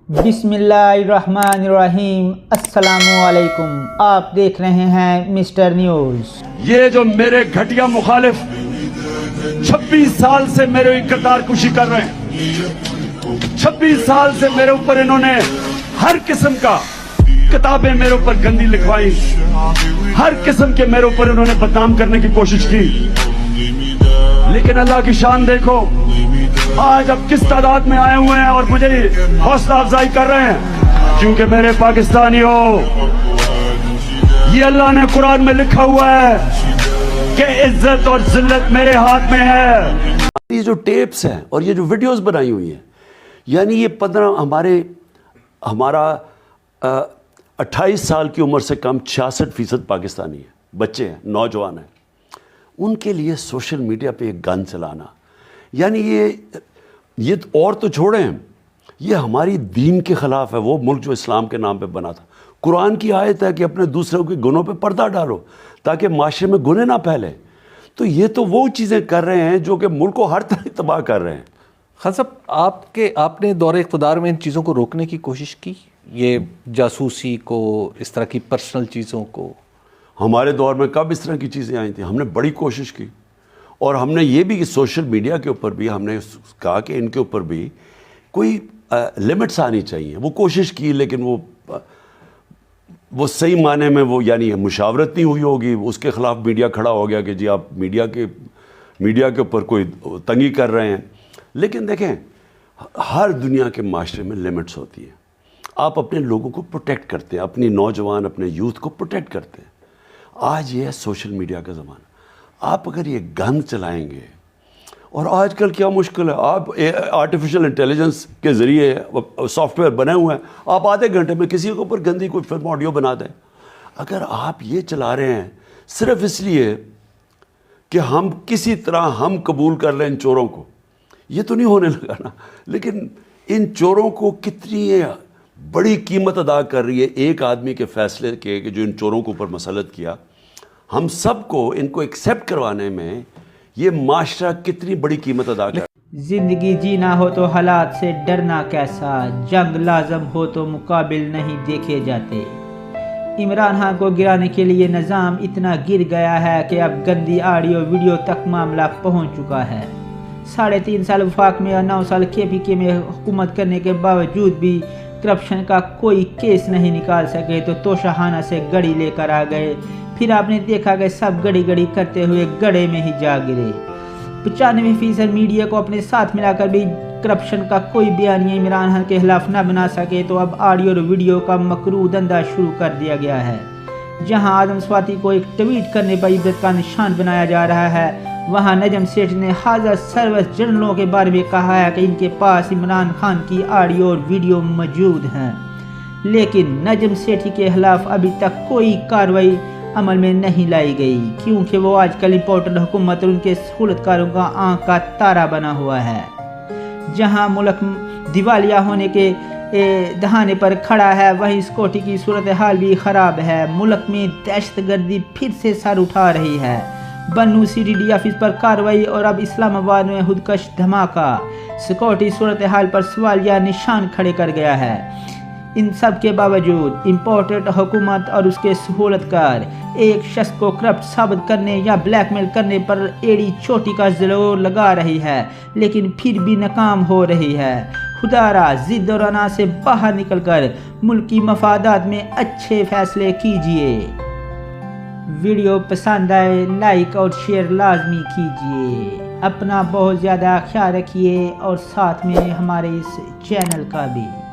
बिस्मिल्लाहिर्रहमानिर्रहीम, अस्सलामुअलैकुम। आप देख रहे हैं मिस्टर न्यूज़। ये जो मेरे घटिया मुखालिफ 26 साल से मेरे इकरार कुशी कर रहे हैं, 26 साल से मेरे ऊपर इन्होंने हर किस्म का किताबें मेरे ऊपर गंदी लिखवाई, हर किस्म के मेरे ऊपर इन्होंने बदनाम करने की कोशिश की। लेकिन अल्लाह की शान देखो, आज अब किस तादाद में आए हुए हैं और मुझे हौसला अफजाई कर रहे हैं, क्योंकि मेरे पाकिस्तानियों, ये अल्लाह ने कुरान में लिखा हुआ है कि इज्जत और जिल्लत मेरे हाथ में है। ये जो टेप्स हैं और ये जो वीडियोस बनाई हुई हैं, यानी ये 28 साल की उम्र से कम 66% पाकिस्तानी है, बच्चे हैं, नौजवान हैं, उनके लिए सोशल मीडिया पे एक गन चलाना, यानी ये और तो छोड़ें, ये हमारी दीन के ख़िलाफ़ है। वो मुल्क जो इस्लाम के नाम पे बना था, कुरान की आयत है कि अपने दूसरों के गुनों पे पर्दा डालो ताकि माशरे में गुनें ना फैले। तो ये तो वो चीज़ें कर रहे हैं जो कि मुल्क को हर तरह तबाह कर रहे हैं। खान साहब, आपने दौरे इक़्तिदार में इन चीज़ों को रोकने की कोशिश की, ये जासूसी को, इस तरह की पर्सनल चीज़ों को? हमारे दौर में कब इस तरह की चीज़ें आई थी? हमने बड़ी कोशिश की, और हमने ये भी कि सोशल मीडिया के ऊपर भी हमने कहा कि इनके ऊपर भी कोई लिमिट्स आनी चाहिए। वो कोशिश की, लेकिन वो सही माने में वो यानी मुशावरत नहीं हुई होगी, उसके ख़िलाफ़ मीडिया खड़ा हो गया कि जी आप मीडिया के ऊपर कोई तंगी कर रहे हैं। लेकिन देखें, हर दुनिया के माशरे में लिमिट्स होती हैं। आप अपने लोगों को प्रोटेक्ट करते हैं, अपनी नौजवान, अपने यूथ को प्रोटेक्ट करते हैं। आज ये है सोशल मीडिया का ज़माना। आप अगर ये गन चलाएंगे, और आजकल क्या मुश्किल है, आप आर्टिफिशियल इंटेलिजेंस के ज़रिए सॉफ्टवेयर बने हुए हैं, आप आधे घंटे में किसी के ऊपर गंदी कोई फिल्म ऑडियो बना दें। अगर आप ये चला रहे हैं सिर्फ इसलिए कि हम किसी तरह हम कबूल कर लें इन चोरों को, ये तो नहीं होने लगा ना। लेकिन इन चोरों को कितनी बड़ी कीमत अदा कर रही है एक आदमी के फ़ैसले के, कि जो इन चोरों के ऊपर मसलत किया। हम सबको इनको एक्सेप्ट करवाने में ये माशरा कितनी बड़ी कीमत अदा कर। जिंदगी जीना हो तो हालात से डरना कैसा, जंग लाजम हो तो मुकाबिल नहीं देखे जाते। इमरान खान को गिराने के लिए निज़ाम इतना गिर गया है कि अब गंदी ऑडियो वीडियो तक मामला पहुंच चुका है। 3.5 साल वफाक में और 9 साल KPK में हुकूमत करने के बावजूद भी करप्शन का कोई केस नहीं निकाल सके, तो तोशाखाना से गड़ी लेकर आ गए। फिर आपने देखा कि सब गड़ी करते हुए गड़े में ही जा गिरे। 95% मीडिया को अपने साथ मिलाकर भी करप्शन का कोई बयानिया इमरान खान के खिलाफ न बना सके, तो अब ऑडियो और वीडियो का मकरू धंधा शुरू कर दिया गया है। जहां आदम स्वाति को एक ट्वीट करने पर इबरत का निशान बनाया जा रहा है, वहां नजम सेठ ने हाज़र सर्विस जर्नलों के बारे में कहा है कि इनके पास इमरान खान की ऑडियो और वीडियो मौजूद हैं। लेकिन नजम सेठी के खिलाफ अभी तक कोई कार्रवाई अमल में नहीं लाई गई, क्योंकि वो आजकल इम्पोर्टेंट हुकूमत और उनके सहूलतकारों का आंख का तारा बना हुआ है। जहां मुल्क दिवालिया होने के दहाने पर खड़ा है, वहीं सिक्योरिटी की सूरत हाल भी ख़राब है। मुल्क में दहशतगर्दी फिर से सर उठा रही है। बन्नू CTD ऑफिस पर कार्रवाई और अब इस्लामाबाद में खुदकश धमाका सिक्योरिटी सूरत हाल पर सवालिया निशान खड़े कर गया है। इन सब के बावजूद इम्पोर्टेंट हुकूमत और उसके सहूलतकार एक शख्स को करप्ट साबित करने या ब्लैकमेल करने पर एड़ी चोटी का जोर लगा रही है, लेकिन फिर भी नाकाम हो रही है। खुदारा जिद और अना से बाहर निकलकर मुल्की मफादात में अच्छे फैसले कीजिए। वीडियो पसंद आए लाइक और शेयर लाजमी कीजिए। अपना बहुत ज़्यादा ख्याल रखिए और साथ में हमारे इस चैनल का भी।